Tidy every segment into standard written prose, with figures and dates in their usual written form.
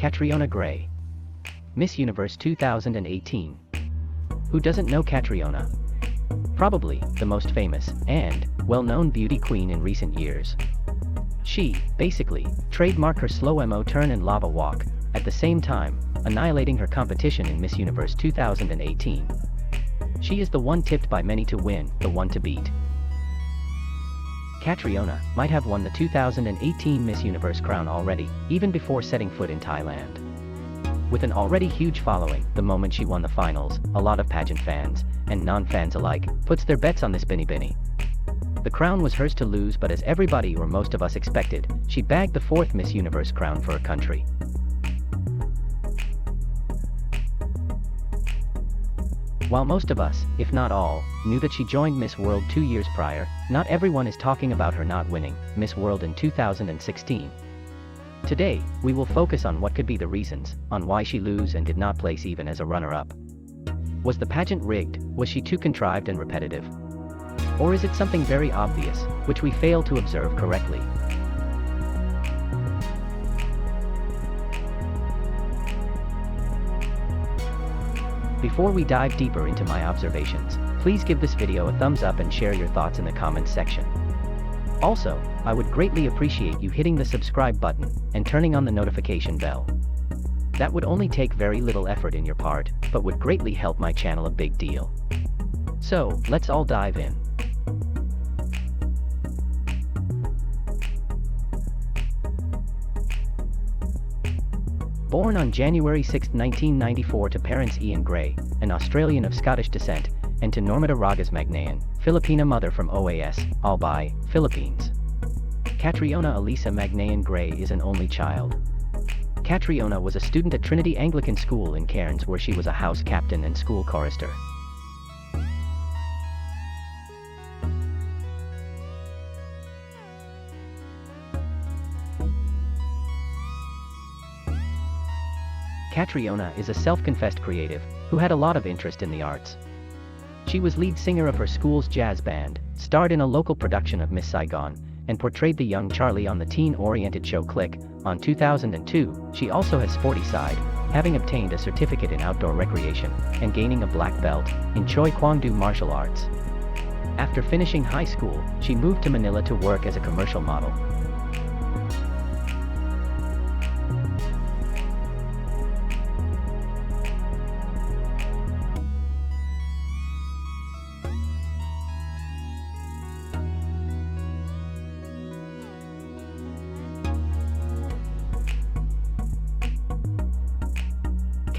Catriona Gray. Miss Universe 2018. Who doesn't know Catriona? Probably the most famous and well-known beauty queen in recent years. She, basically, trademarked her slow mo turn and lava walk, at the same time, annihilating her competition in Miss Universe 2018. She is the one tipped by many to win, the one to beat. Catriona might have won the 2018 Miss Universe crown already, even before setting foot in Thailand. With an already huge following, the moment she won the finals, a lot of pageant fans, and non-fans alike, puts their bets on this Bini. The crown was hers to lose, but as everybody or most of us expected, she bagged the fourth Miss Universe crown for her country. While most of us, if not all, knew that she joined Miss World 2 years prior, not everyone is talking about her not winning Miss World in 2016. Today, we will focus on what could be the reasons, on why she lose and did not place even as a runner-up. Was the pageant rigged? Was she too contrived and repetitive? Or is it something very obvious, which we fail to observe correctly? Before we dive deeper into my observations, please give this video a thumbs up and share your thoughts in the comments section. Also, I would greatly appreciate you hitting the subscribe button and turning on the notification bell. That would only take very little effort in your part, but would greatly help my channel a big deal. So, let's all dive in. Born on January 6, 1994 to parents Ian Gray, an Australian of Scottish descent, and to Normita Ragas Magnayan, Filipina mother from OAS, Albay, Philippines. Catriona Elisa Magnayan Gray is an only child. Catriona was a student at Trinity Anglican School in Cairns, where she was a house captain and school chorister. Catriona is a self-confessed creative, who had a lot of interest in the arts. She was lead singer of her school's jazz band, starred in a local production of Miss Saigon, and portrayed the young Charlie on the teen-oriented show Click. On 2002, she also has sporty side, having obtained a certificate in outdoor recreation, and gaining a black belt in Choi Kwang Do martial arts. After finishing high school, she moved to Manila to work as a commercial model.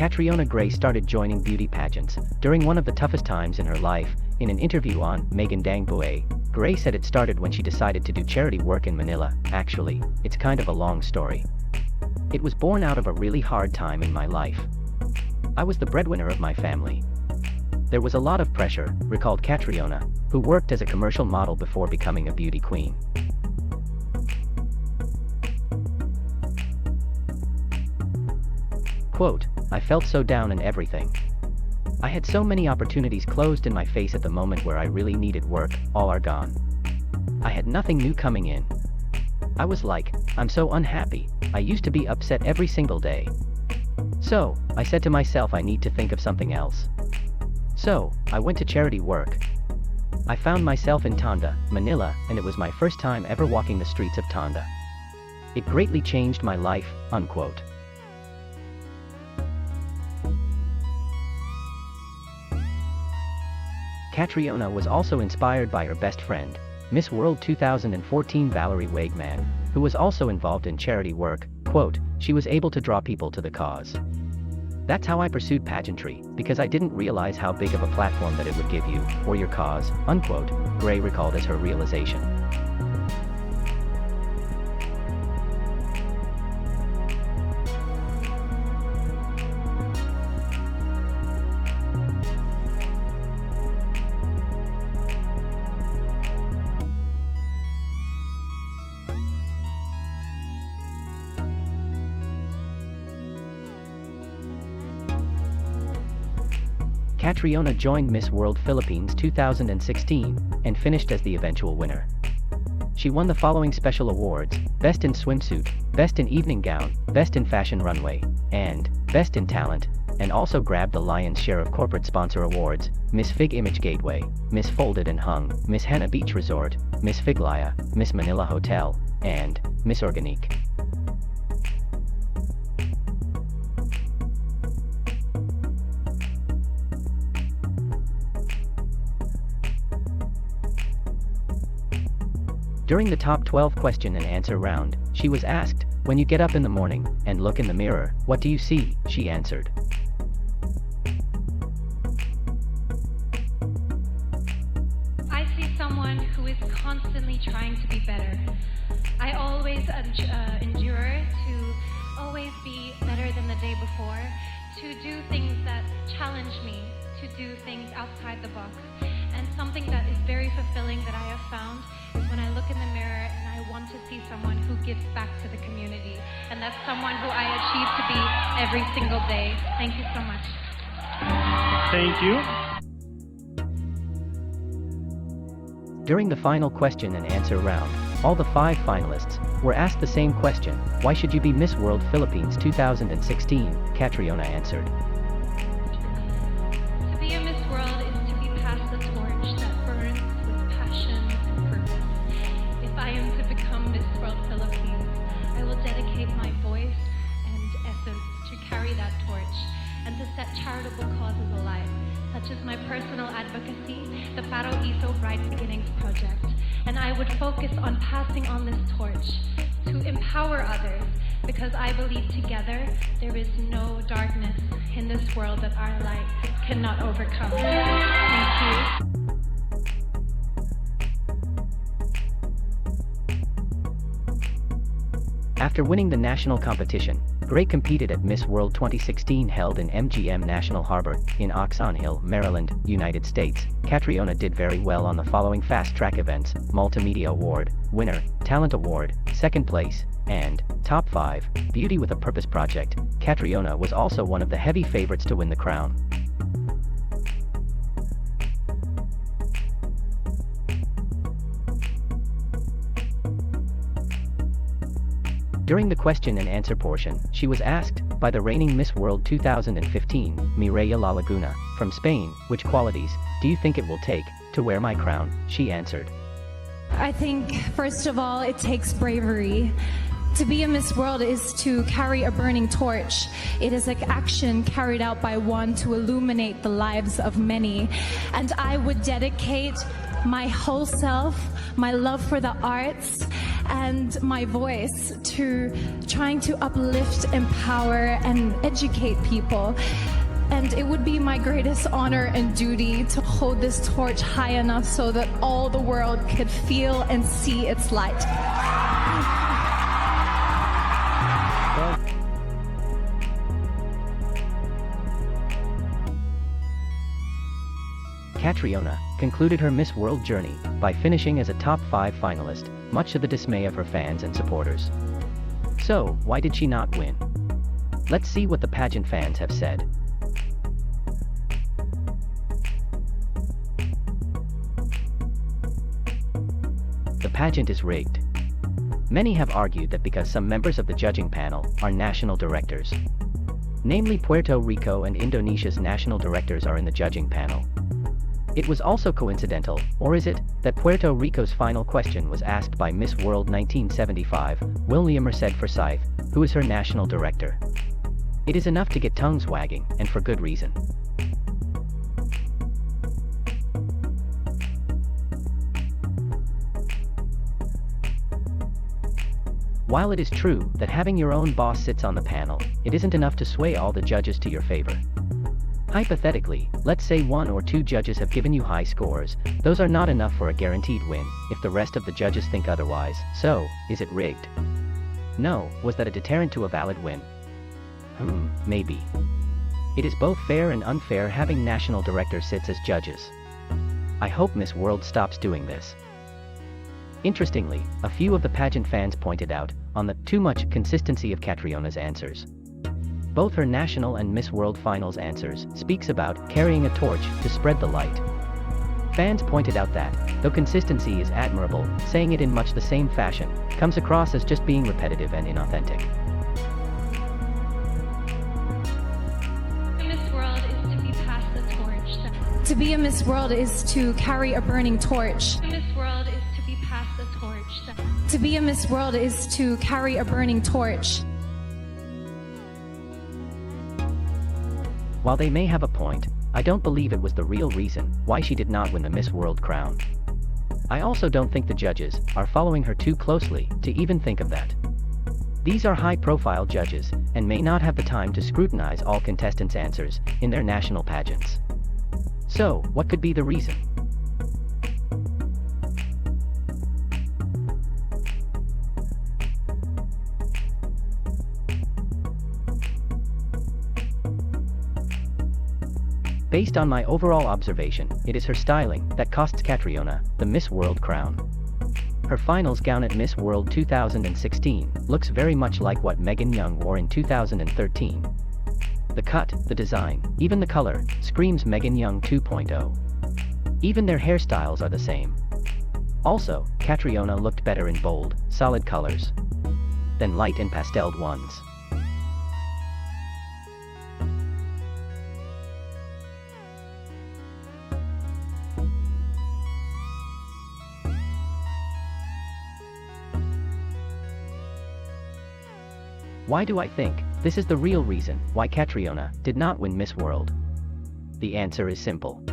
Catriona Gray started joining beauty pageants during one of the toughest times in her life. In an interview on Megan Dang Buhay, Gray said it started when she decided to do charity work in Manila. Actually, it's kind of a long story. It was born out of a really hard time in my life. I was the breadwinner of my family. There was a lot of pressure, recalled Catriona, who worked as a commercial model before becoming a beauty queen. Quote, I felt so down and everything. I had so many opportunities closed in my face at the moment where I really needed work, all are gone. I had nothing new coming in. I was like, I'm so unhappy, I used to be upset every single day. So, I said to myself I need to think of something else. So, I went to charity work. I found myself in Tonda, Manila, and it was my first time ever walking the streets of Tonda. It greatly changed my life, unquote. Catriona was also inspired by her best friend, Miss World 2014 Valerie Wegman, who was also involved in charity work. Quote, she was able to draw people to the cause. That's how I pursued pageantry, because I didn't realize how big of a platform that it would give you, or your cause, unquote, Gray recalled as her realization. Catriona joined Miss World Philippines 2016 and finished as the eventual winner. she won the following special awards: Best in Swimsuit, Best in Evening Gown, Best in Fashion Runway, and Best in Talent, and also grabbed the lion's share of corporate sponsor awards: Miss Fig Image Gateway, Miss Folded and Hung, Miss Hannah Beach Resort, Miss Figlaya, Miss Manila Hotel, and Miss Organique. During the top 12 question and answer round, she was asked, "When you get up in the morning and look in the mirror, what do you see?" She answered, "I see someone who is constantly trying to be better. I always endure to always be better than the day before, to do things that challenge me, to do things outside the box. And something that is very fulfilling that I have found is when I look in the mirror and I want to see someone who gives back to the community. And that's someone who I achieve to be every single day." Thank you so much. Thank you. During the final question and answer round, all the 5 finalists were asked the same question: "Why should you be Miss World Philippines 2016? Catriona answered, To be a Miss World is to be passed the torch that burns with passion and purpose. If I am to become Miss World Philippines, I will dedicate my voice and essence to carry that torch and to set charitable causes alight, such as my personal advocacy, the Paraíso Bright Beginnings Project. And I would focus on passing on this torch to empower others, because I believe together there is no darkness in this world that our light cannot overcome." Thank you. After winning the national competition, Gray competed at Miss World 2016 held in MGM National Harbor, in Oxon Hill, Maryland, United States. Catriona did very well on the following fast track events: Multimedia Award, Winner, Talent Award, Second Place, and Top 5, Beauty with a Purpose Project. Catriona was also one of the heavy favorites to win the crown. During the question and answer portion, she was asked by the reigning Miss World 2015, Mireia La Laguna, from Spain, "Which qualities do you think it will take to wear my crown?" She answered, I think, first of all, it takes bravery. To be a Miss World is to carry a burning torch. It is like action carried out by one to illuminate the lives of many. And I would dedicate my whole self, my love for the arts, and my voice to trying to uplift, empower, and educate people. And it would be my greatest honor and duty to hold this torch high enough so that all the world could feel and see its light. Catriona concluded her Miss World journey by finishing as a top 5 finalist, much to the dismay of her fans and supporters. So, why did she not win? Let's see what the pageant fans have said. The pageant is rigged. Many have argued that because some members of the judging panel are national directors. Namely, Puerto Rico and Indonesia's national directors are in the judging panel. It was also coincidental, or is it, that Puerto Rico's final question was asked by Miss World 1975, Willia Merced Forsyth, who is her national director. It is enough to get tongues wagging, and for good reason. While it is true that having your own boss sits on the panel, it isn't enough to sway all the judges to your favor. Hypothetically, let's say 1 or 2 judges have given you high scores. Those are not enough for a guaranteed win if the rest of the judges think otherwise. So, is it rigged? No. Was that a deterrent to a valid win? Maybe. It is both fair and unfair having national directors sit as judges. I hope Miss World stops doing this. Interestingly, a few of the pageant fans pointed out on the too much consistency of Catriona's answers. Both her national and Miss World finals answers speaks about carrying a torch to spread the light. Fans pointed out that, though consistency is admirable, saying it in much the same fashion comes across as just being repetitive and inauthentic. Miss World is to be passed the torch. To be a Miss World is to carry a burning torch. Miss World is to be passed the torch. To be a Miss World is to carry a burning torch. While they may have a point, I don't believe it was the real reason why she did not win the Miss World crown. I also don't think the judges are following her too closely to even think of that. These are high-profile judges and may not have the time to scrutinize all contestants' answers in their national pageants. So, what could be the reason? Based on my overall observation, it is her styling that costs Catriona the Miss World crown. Her finals gown at Miss World 2016 looks very much like what Megan Young wore in 2013. The cut, the design, even the color, screams Megan Young 2.0. Even their hairstyles are the same. Also, Catriona looked better in bold, solid colors than light and pasteled ones. Why do I think this is the real reason why Catriona did not win Miss World? The answer is simple.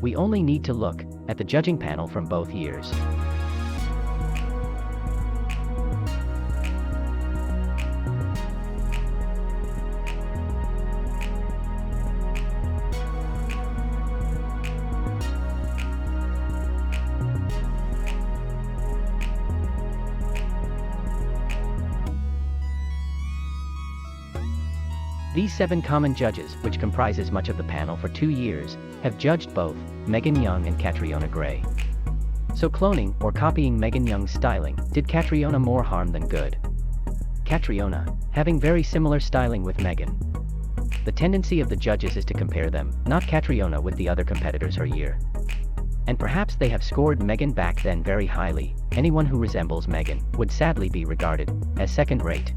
We only need to look at the judging panel from both years. These 7 common judges, which comprises much of the panel for 2 years, have judged both Megan Young and Catriona Gray. So cloning or copying Megan Young's styling did Catriona more harm than good. Catriona, having very similar styling with Megan. The tendency of the judges is to compare them, not Catriona, with the other competitors her year. And perhaps they have scored Megan back then very highly. Anyone who resembles Megan would sadly be regarded as second-rate.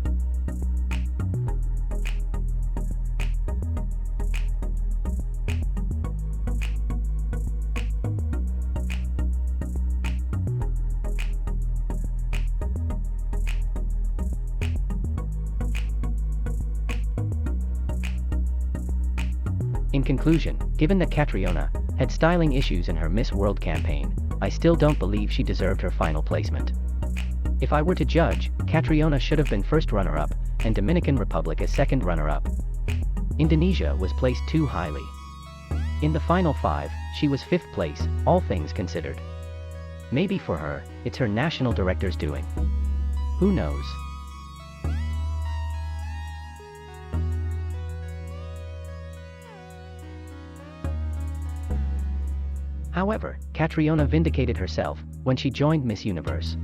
In conclusion, given that Catriona had styling issues in her Miss World campaign, I still don't believe she deserved her final placement. If I were to judge, Catriona should have been first runner-up, and Dominican Republic as second runner-up. Indonesia was placed too highly. In the final 5, she was 5th place, all things considered. Maybe for her, it's her national director's doing. Who knows? However, Catriona vindicated herself when she joined Miss Universe.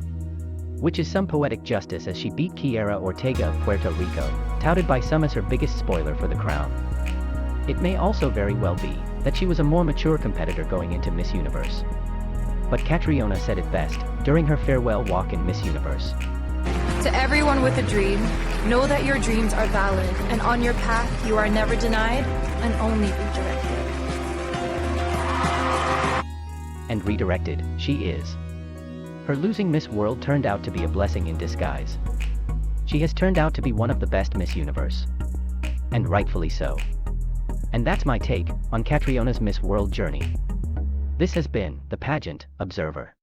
Which is some poetic justice, as she beat Kiera Ortega of Puerto Rico, touted by some as her biggest spoiler for the crown. It may also very well be that she was a more mature competitor going into Miss Universe. But Catriona said it best during her farewell walk in Miss Universe. To everyone with a dream, know that your dreams are valid, and on your path you are never denied and only redirected. And redirected, she is. Her losing Miss World turned out to be a blessing in disguise. She has turned out to be one of the best Miss Universe. And rightfully so. And that's my take on Catriona's Miss World journey. This has been the Pageant Observer.